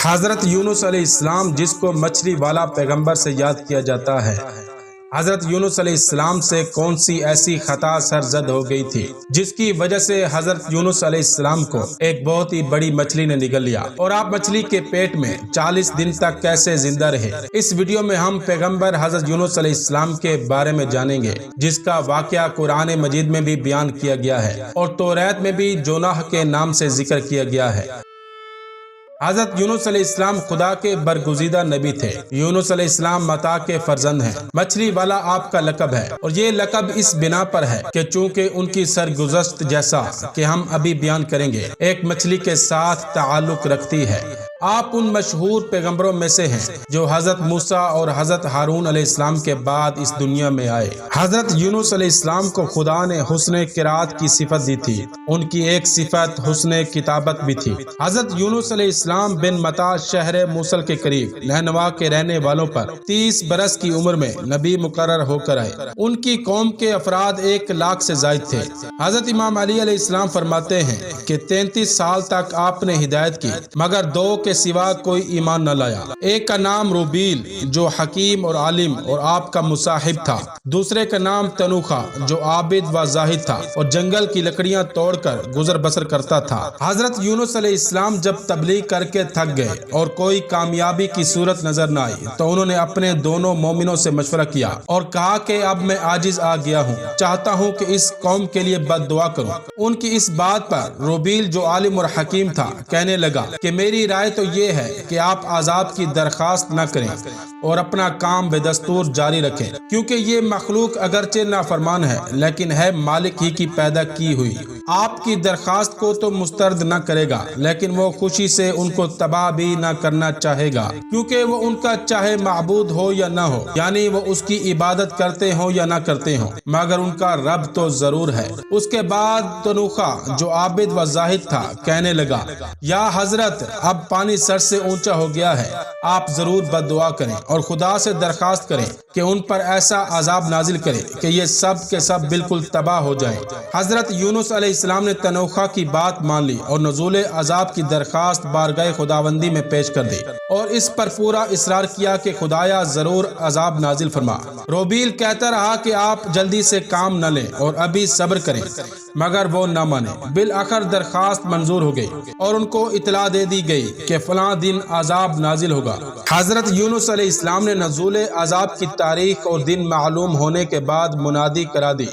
حضرت یونس علیہ السلام جس کو مچھلی والا پیغمبر سے یاد کیا جاتا ہے، حضرت یونس علیہ السلام سے کون سی ایسی خطا سرزد ہو گئی تھی جس کی وجہ سے حضرت یونس علیہ السلام کو ایک بہت ہی بڑی مچھلی نے نگل لیا، اور آپ مچھلی کے پیٹ میں 40 دن تک کیسے زندہ رہے؟ اس ویڈیو میں ہم پیغمبر حضرت یونس علیہ السلام کے بارے میں جانیں گے، جس کا واقعہ قرآن مجید میں بھی بیان کیا گیا ہے اور توریت میں بھی جوناہ کے نام سے ذکر کیا گیا ہے۔ حضرت یونس علیہ السلام خدا کے برگزیدہ نبی تھے۔ یونس علیہ السلام متا کے فرزند ہیں۔ مچھلی والا آپ کا لقب ہے، اور یہ لقب اس بنا پر ہے کہ چونکہ ان کی سرگزشت جیسا کہ ہم ابھی بیان کریں گے ایک مچھلی کے ساتھ تعلق رکھتی ہے۔ آپ ان مشہور پیغمبروں میں سے ہیں جو حضرت موسیٰ اور حضرت ہارون علیہ السلام کے بعد اس دنیا میں آئے۔ حضرت یونس علیہ السلام کو خدا نے حسن قرات کی صفت دی تھی۔ ان کی ایک صفت حسن کتابت بھی تھی۔ حضرت یونس علیہ السلام بن متا شہر موصل کے قریب نینوا کے رہنے والوں پر 30 برس کی عمر میں نبی مقرر ہو کر آئے۔ ان کی قوم کے افراد 1 لاکھ سے زائد تھے۔ حضرت امام علی علیہ السلام فرماتے ہیں کہ 33 سال تک آپ نے ہدایت کی، مگر 2 کے سوا کوئی ایمان نہ لایا۔ ایک کا نام روبیل جو حکیم اور عالم اور آپ کا مصاحب تھا، دوسرے کا نام تنوخا جو عابد و زاہد تھا اور جنگل کی لکڑیاں توڑ کر گزر بسر کرتا تھا۔ حضرت یونس علیہ السلام جب تبلیغ کر کے تھک گئے اور کوئی کامیابی کی صورت نظر نہ آئی تو انہوں نے اپنے دونوں مومنوں سے مشورہ کیا اور کہا کہ اب میں عاجز آ گیا ہوں، چاہتا ہوں کہ اس قوم کے لیے بد دعا کروں۔ ان کی اس بات پر روبیل جو عالم اور حکیم تھا کہنے لگا کہ میری رائے تو یہ ہے کہ آپ عذاب کی درخواست نہ کریں اور اپنا کام بے دستور جاری رکھیں، کیونکہ یہ مخلوق اگرچہ نافرمان ہے لیکن ہے مالک ہی کی پیدا کی ہوئی۔ آپ کی درخواست کو تو مسترد نہ کرے گا، لیکن وہ خوشی سے ان کو تباہ بھی نہ کرنا چاہے گا، کیونکہ وہ ان کا چاہے معبود ہو یا نہ ہو، یعنی وہ اس کی عبادت کرتے ہوں یا نہ کرتے ہوں، مگر ان کا رب تو ضرور ہے۔ اس کے بعد تنوخا جو عابد و زاہد تھا کہنے لگا، یا حضرت اب پانی سر سے اونچا ہو گیا ہے، آپ ضرور بد دعا کریں اور خدا سے درخواست کریں کہ ان پر ایسا عذاب نازل کرے کہ یہ سب کے سب بالکل تباہ ہو جائیں۔ حضرت یونس علیہ السلام نے تنوخا کی بات مان لی اور نزول عذاب کی درخواست بارگاہ خداوندی میں پیش کر دی اور اس پر پورا اصرار کیا کہ خدایا ضرور عذاب نازل فرما۔ روبیل کہتا رہا کہ آپ جلدی سے کام نہ لیں اور ابھی صبر کریں، مگر وہ نہ مانے۔ بالآخر درخواست منظور ہو گئی اور ان کو اطلاع دے دی گئی کہ فلاں دن عذاب نازل ہوگا۔ حضرت یونس علیہ السلام نے نزول عذاب کی تاریخ اور دن معلوم ہونے کے بعد منادی کرا دی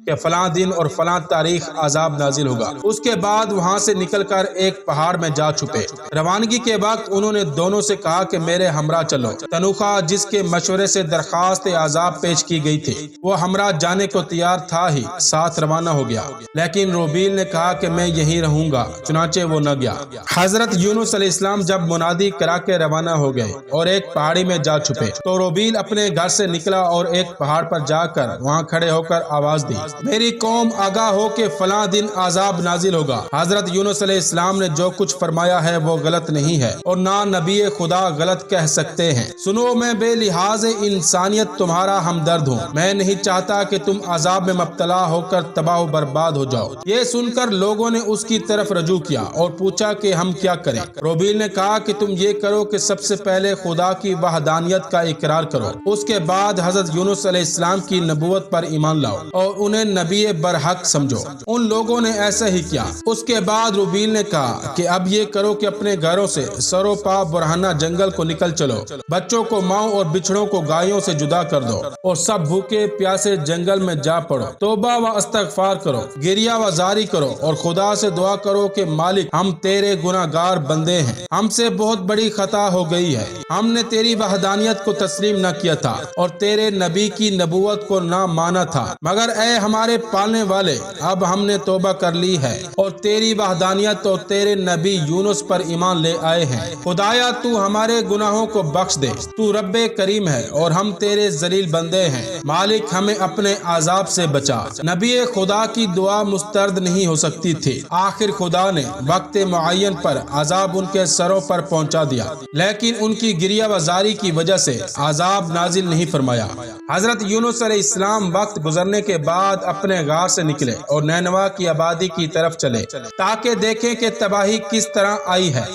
کہ فلاں دن اور فلاں تاریخ عذاب نازل ہوگا۔ اس کے بعد وہاں سے نکل کر ایک پہاڑ میں جا چھپے۔ روانگی کے وقت انہوں نے دونوں سے کہا کہ میرے ہمراہ چلو۔ تنوخا جس کے مشورے سے درخواست عذاب پیش کی گئی تھی وہ ہمراہ جانے کو تیار تھا ہی ساتھ روانہ ہو گیا، لیکن روبیل نے کہا کہ میں یہیں رہوں گا، چنانچہ وہ نہ گیا۔ حضرت یونس علیہ السلام جب منادی کرا کے روانہ ہو گئے اور ایک پہاڑی میں جا چھپے تو روبیل اپنے گھر سے نکلا اور ایک پہاڑ پر جا کر وہاں کھڑے ہو کر آواز دی، میری قوم آگاہ ہو کہ فلاں دن عذاب نازل ہوگا۔ حضرت یونس علیہ السلام نے جو کچھ فرمایا ہے وہ غلط نہیں ہے اور نہ نبی خدا غلط کہہ سکتے ہیں۔ سنو، میں بے لحاظ انسانیت تمہارا ہمدرد ہوں، میں نہیں چاہتا کہ تم عذاب میں مبتلا ہو کر تباہ و برباد ہو جاؤ۔ یہ سن کر لوگوں نے اس کی طرف رجوع کیا اور پوچھا کہ ہم کیا کریں؟ روبیل نے کہا کہ تم یہ کرو کہ سب سے پہلے خدا کی وحدانیت کا اقرار کرو، اس کے بعد حضرت یونس علیہ السلام کی نبوت پر ایمان لاؤ اور انہیں نبی برحق سمجھو۔ ان لوگوں نے ایسا ہی کیا۔ اس کے بعد روبیل نے کہا کہ اب یہ کرو کہ اپنے گھروں سے سرو پا برہنہ جنگل کو نکل چلو، بچوں کو ماؤں اور بچڑوں کو گایوں سے جدا کر دو اور سب بھوکے پیاسے جنگل میں جا پڑو، توبہ و استغفار کرو، گریہ و زاری کرو اور خدا سے دعا کرو کہ مالک ہم تیرے گناہگار بندے ہیں، ہم سے بہت بڑی خطا ہو گئی ہے، ہم نے تیری وحدانیت کو تسلیم نہ کیا تھا اور تیرے نبی کی نبوت کو نہ مانا تھا، مگر اے ہمارے پالنے والے اب ہم نے توبہ کر لی ہے اور تیری وحدانیت اور تیرے نبی یونس پر ایمان لے آئے ہیں۔ خدایا تو ہمارے گناہوں کو بخش دے، تو رب کریم ہے اور ہم تیرے ذلیل بندے ہیں، مالک ہمیں اپنے عذاب سے بچا۔ نبی خدا کی دعا ہوا مسترد نہیں ہو سکتی تھی۔ آخر خدا نے وقت معین پر عذاب ان کے سروں پر پہنچا دیا، لیکن ان کی گریہ وزاری کی وجہ سے عذاب نازل نہیں فرمایا۔ حضرت یونس علیہ السلام وقت گزرنے کے بعد اپنے غار سے نکلے اور نینوا کی آبادی کی طرف چلے تاکہ دیکھیں کہ تباہی کس طرح آئی ہے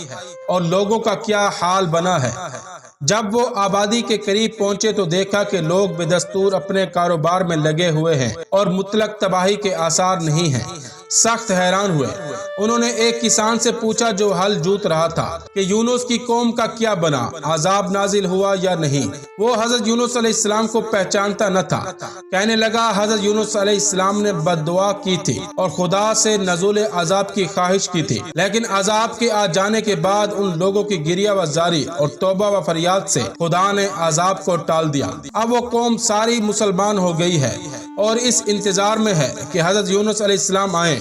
اور لوگوں کا کیا حال بنا ہے۔ جب وہ آبادی کے قریب پہنچے تو دیکھا کہ لوگ بے دستور اپنے کاروبار میں لگے ہوئے ہیں اور مطلق تباہی کے آثار نہیں ہیں۔ سخت حیران ہوئے۔ انہوں نے ایک کسان سے پوچھا جو ہل جوت رہا تھا کہ یونس کی قوم کا کیا بنا، عذاب نازل ہوا یا نہیں؟ وہ حضرت یونس علیہ السلام کو پہچانتا نہ تھا۔ کہنے لگا حضرت یونس علیہ السلام نے بد دعا کی تھی اور خدا سے نزول عذاب کی خواہش کی تھی، لیکن عذاب کے آ جانے کے بعد ان لوگوں کی گریہ وزاری اور توبہ و فریاد سے خدا نے عذاب کو ٹال دیا۔ اب وہ قوم ساری مسلمان ہو گئی ہے اور اس انتظار میں ہے کہ حضرت یونس علیہ السلام آئیں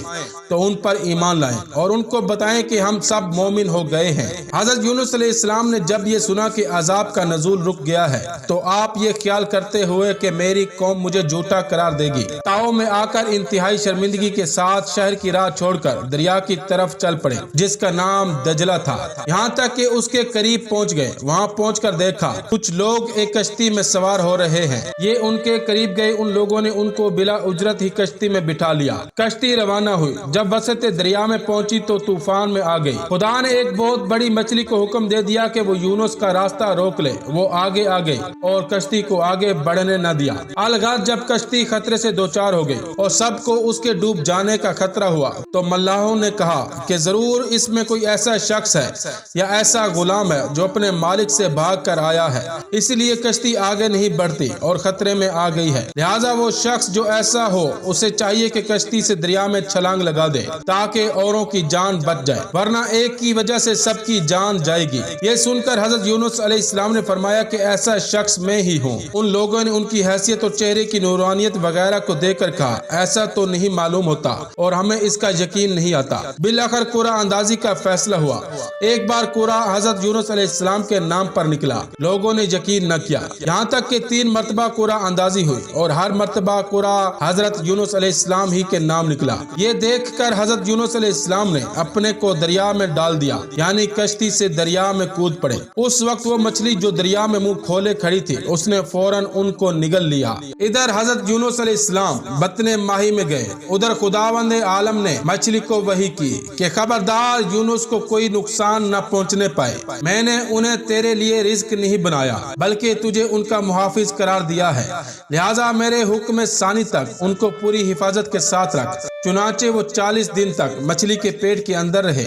تو ان پر ایمان لائیں اور ان کو بتائیں کہ ہم سب مومن ہو گئے ہیں۔ حضرت یونس علیہ السلام نے جب یہ سنا کہ عذاب کا نزول رک گیا ہے تو آپ یہ خیال کرتے ہوئے کہ میری قوم مجھے جھوٹا قرار دے گی، تاؤ میں آ کر انتہائی شرمندگی کے ساتھ شہر کی راہ چھوڑ کر دریا کی طرف چل پڑے جس کا نام دجلہ تھا، یہاں تک کہ اس کے قریب پہنچ گئے۔ وہاں پہنچ کر دیکھا کچھ لوگ ایک کشتی میں سوار ہو رہے ہیں۔ یہ ان کے قریب گئے، ان لوگوں نے ان کو بلا اجرت ہی کشتی میں بٹھا لیا۔ کشتی روانہ ہوئی، جب وسط دریا میں پہنچی تو طوفان میں آ گئی۔ خدا نے ایک بہت بڑی مچھلی کو حکم دے دیا کہ وہ یونس کا راستہ روک لے۔ وہ آگے آ گئی اور کشتی کو آگے بڑھنے نہ دیا۔ الغرض جب کشتی خطرے سے دوچار ہو گئی اور سب کو اس کے ڈوب جانے کا خطرہ ہوا تو ملاحوں نے کہا کہ ضرور اس میں کوئی ایسا شخص ہے یا ایسا غلام ہے جو اپنے مالک سے بھاگ کر آیا ہے، اس لیے کشتی آگے نہیں بڑھتی اور خطرے میں آ گئی ہے۔ لہٰذا وہ شخص جو ایسا ہو اسے چاہیے کہ کشتی سے دریا میں چھلانگ لگا دے تاکہ اوروں کی جان بچ جائے، ورنہ ایک کی وجہ سے سب کی جان جائے گی۔ یہ سن کر حضرت یونس علیہ السلام نے فرمایا کہ ایسا شخص میں ہی ہوں۔ ان لوگوں نے ان کی حیثیت اور چہرے کی نورانیت وغیرہ کو دیکھ کر کہا ایسا تو نہیں معلوم ہوتا اور ہمیں اس کا یقین نہیں آتا۔ بالآخر قرعہ اندازی کا فیصلہ ہوا۔ ایک بار قرعہ حضرت یونس علیہ السلام کے نام پر نکلا۔ لوگوں نے یقین نہ کیا، یہاں تک کہ 3 مرتبہ قرعہ اندازی ہوئی اور ہر مرتبہ قرعہ حضرت یونس علیہ السلام ہی کے نام نکلا۔ یہ دیکھ کر حضرت یونس علیہ السلام نے اپنے کو دریا میں ڈال دیا، یعنی کشتی سے دریا میں کود پڑے۔ اس وقت وہ مچھلی جو دریا میں منہ کھولے کھڑی تھی اس نے فوراً ان کو نگل لیا۔ ادھر حضرت یونس علیہ السلام بطن ماہی میں گئے، ادھر خداوند عالم نے مچھلی کو وحی کی کہ خبردار یونس کو کوئی نقصان نہ پہنچنے پائے، میں نے انہیں تیرے لیے رزق نہیں بنایا بلکہ تجھے ان کا محافظ قرار دیا ہے، لہٰذا میرے حکم ثانی تک ان کو پوری حفاظت کے ساتھ رکھ۔ چنانچہ وہ 40 دن تک مچھلی کے پیٹ کے اندر رہے۔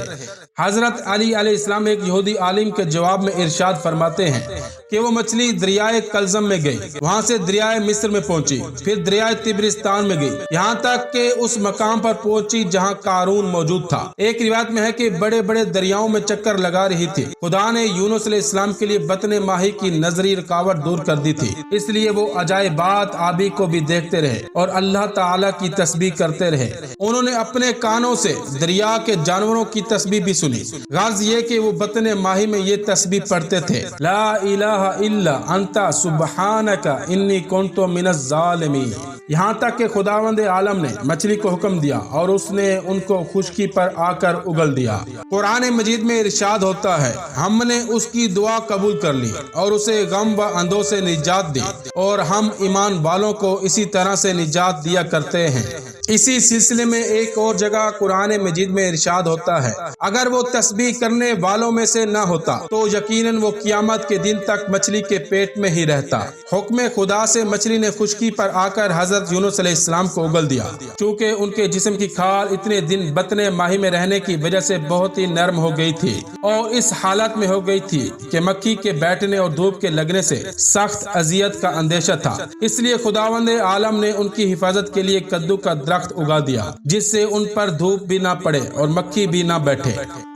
حضرت علی علیہ السلام ایک یہودی عالم کے جواب میں ارشاد فرماتے ہیں کہ وہ مچھلی دریائے کلزم میں گئی، وہاں سے دریائے مصر میں پہنچی، پھر دریائے تبرستان میں گئی، یہاں تک کہ اس مقام پر پہنچی جہاں قارون موجود تھا۔ ایک روایت میں ہے کہ بڑے بڑے دریاؤں میں چکر لگا رہی تھی۔ خدا نے یونس علیہ السلام کے لیے بطن ماہی کی نظری رکاوٹ دور کر دی تھی، اس لیے وہ عجائبات آبی کو بھی دیکھتے رہے اور اللہ تعالیٰ کی تسبیح کرتے رہے۔ انہوں نے اپنے کانوں سے دریا کے جانوروں کی تسبیح بھی سنی، غرض یہ کہ وہ بطن ماہی میں یہ تسبیح پڑھتے تھے، لا الہ الا انت سبحانک انی کنت من الظالمین، یہاں تک کہ خداوند عالم نے مچھلی کو حکم دیا اور اس نے ان کو خشکی پر آ کر اگل دیا۔ قرآن مجید میں ارشاد ہوتا ہے ہم نے اس کی دعا قبول کر لی اور اسے غم و اندوہ سے نجات دی اور ہم ایمان والوں کو اسی طرح سے نجات دیا کرتے ہیں۔ اسی سلسلے میں ایک اور جگہ قرآن مجید میں ارشاد ہوتا ہے اگر وہ تسبیح کرنے والوں میں سے نہ ہوتا تو یقیناً وہ قیامت کے دن تک مچھلی کے پیٹ میں ہی رہتا۔ حکم خدا سے مچھلی نے خشکی پر آ کر حضرت یونس علیہ السلام کو اگل دیا، چونکہ ان کے جسم کی کھال اتنے دن بطن ماہی میں رہنے کی وجہ سے بہت ہی نرم ہو گئی تھی اور اس حالت میں ہو گئی تھی کہ مکھی کے بیٹھنے اور دھوپ کے لگنے سے سخت اذیت کا اندیشہ تھا، اس لیے خداوند عالم نے ان کی حفاظت کے لیے کدو کا درخت اگا دیا جس سے ان پر دھوپ بھی نہ پڑے اور مکھی بھی نہ بیٹھے۔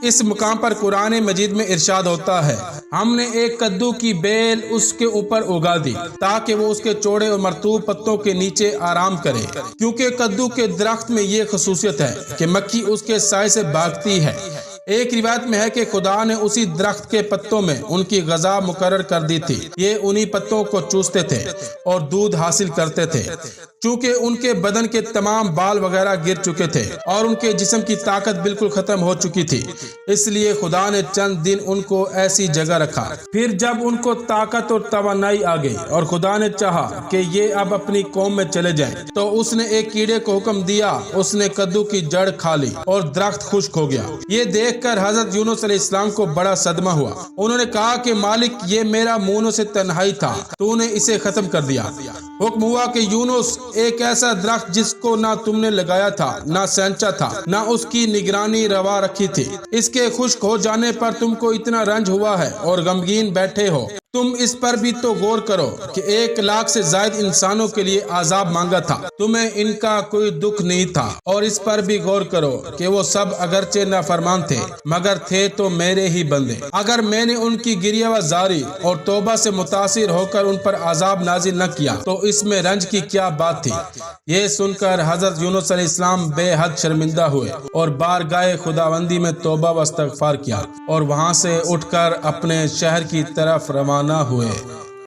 اس مقام پر قرآن مجید میں ارشاد ہوتا ہے ہم نے ایک کدو کی بیل اس کے اوپر اگا دی تاکہ وہ اس کے چوڑے اور مرطوب پتوں کے نیچے آرام کرے، کیونکہ کدو کے درخت میں یہ خصوصیت ہے کہ مکھی اس کے سائے سے بھاگتی ہے۔ ایک روایت میں ہے کہ خدا نے اسی درخت کے پتوں میں ان کی غذا مقرر کر دی تھی، یہ انہی پتوں کو چوستے تھے اور دودھ حاصل کرتے تھے۔ چونکہ ان کے بدن کے تمام بال وغیرہ گر چکے تھے اور ان کے جسم کی طاقت بالکل ختم ہو چکی تھی، اس لیے خدا نے چند دن ان کو ایسی جگہ رکھا۔ پھر جب ان کو طاقت اور توانائی آ گئی اور خدا نے چاہا کہ یہ اب اپنی قوم میں چلے جائیں، تو اس نے ایک کیڑے کو حکم دیا، اس نے کدو کی جڑ کھا لی اور درخت خشک ہو گیا۔ یہ دیکھ کر حضرت یونس علیہ السلام کو بڑا صدمہ ہوا۔ انہوں نے کہا کہ مالک، یہ میرا مونوں سے تنہائی تھا، تو نے اسے ختم کر دیا۔ حکم ہوا کہ یونس، ایک ایسا درخت جس کو نہ تم نے لگایا تھا، نہ سینچا تھا، نہ اس کی نگرانی روا رکھی تھی، اس کے خشک ہو جانے پر تم کو اتنا رنج ہوا ہے اور غمگین بیٹھے ہو، تم اس پر بھی تو غور کرو کہ 1,00,000 سے زائد انسانوں کے لیے عذاب مانگا تھا، تمہیں ان کا کوئی دکھ نہیں تھا، اور اس پر بھی غور کرو کہ وہ سب اگرچہ نافرمان تھے مگر تھے تو میرے ہی بندے۔ اگر میں نے ان کی گریہ وزاری اور توبہ سے متاثر ہو کر ان پر عذاب نازل نہ کیا تو اس میں رنج کی کیا بات تھی؟ یہ سن کر حضرت یونس علیہ السلام بے حد شرمندہ ہوئے اور بارگاہ خداوندی میں توبہ و استغفار کیا اور وہاں سے اٹھ کر اپنے شہر کی طرف روانہ ہوئے۔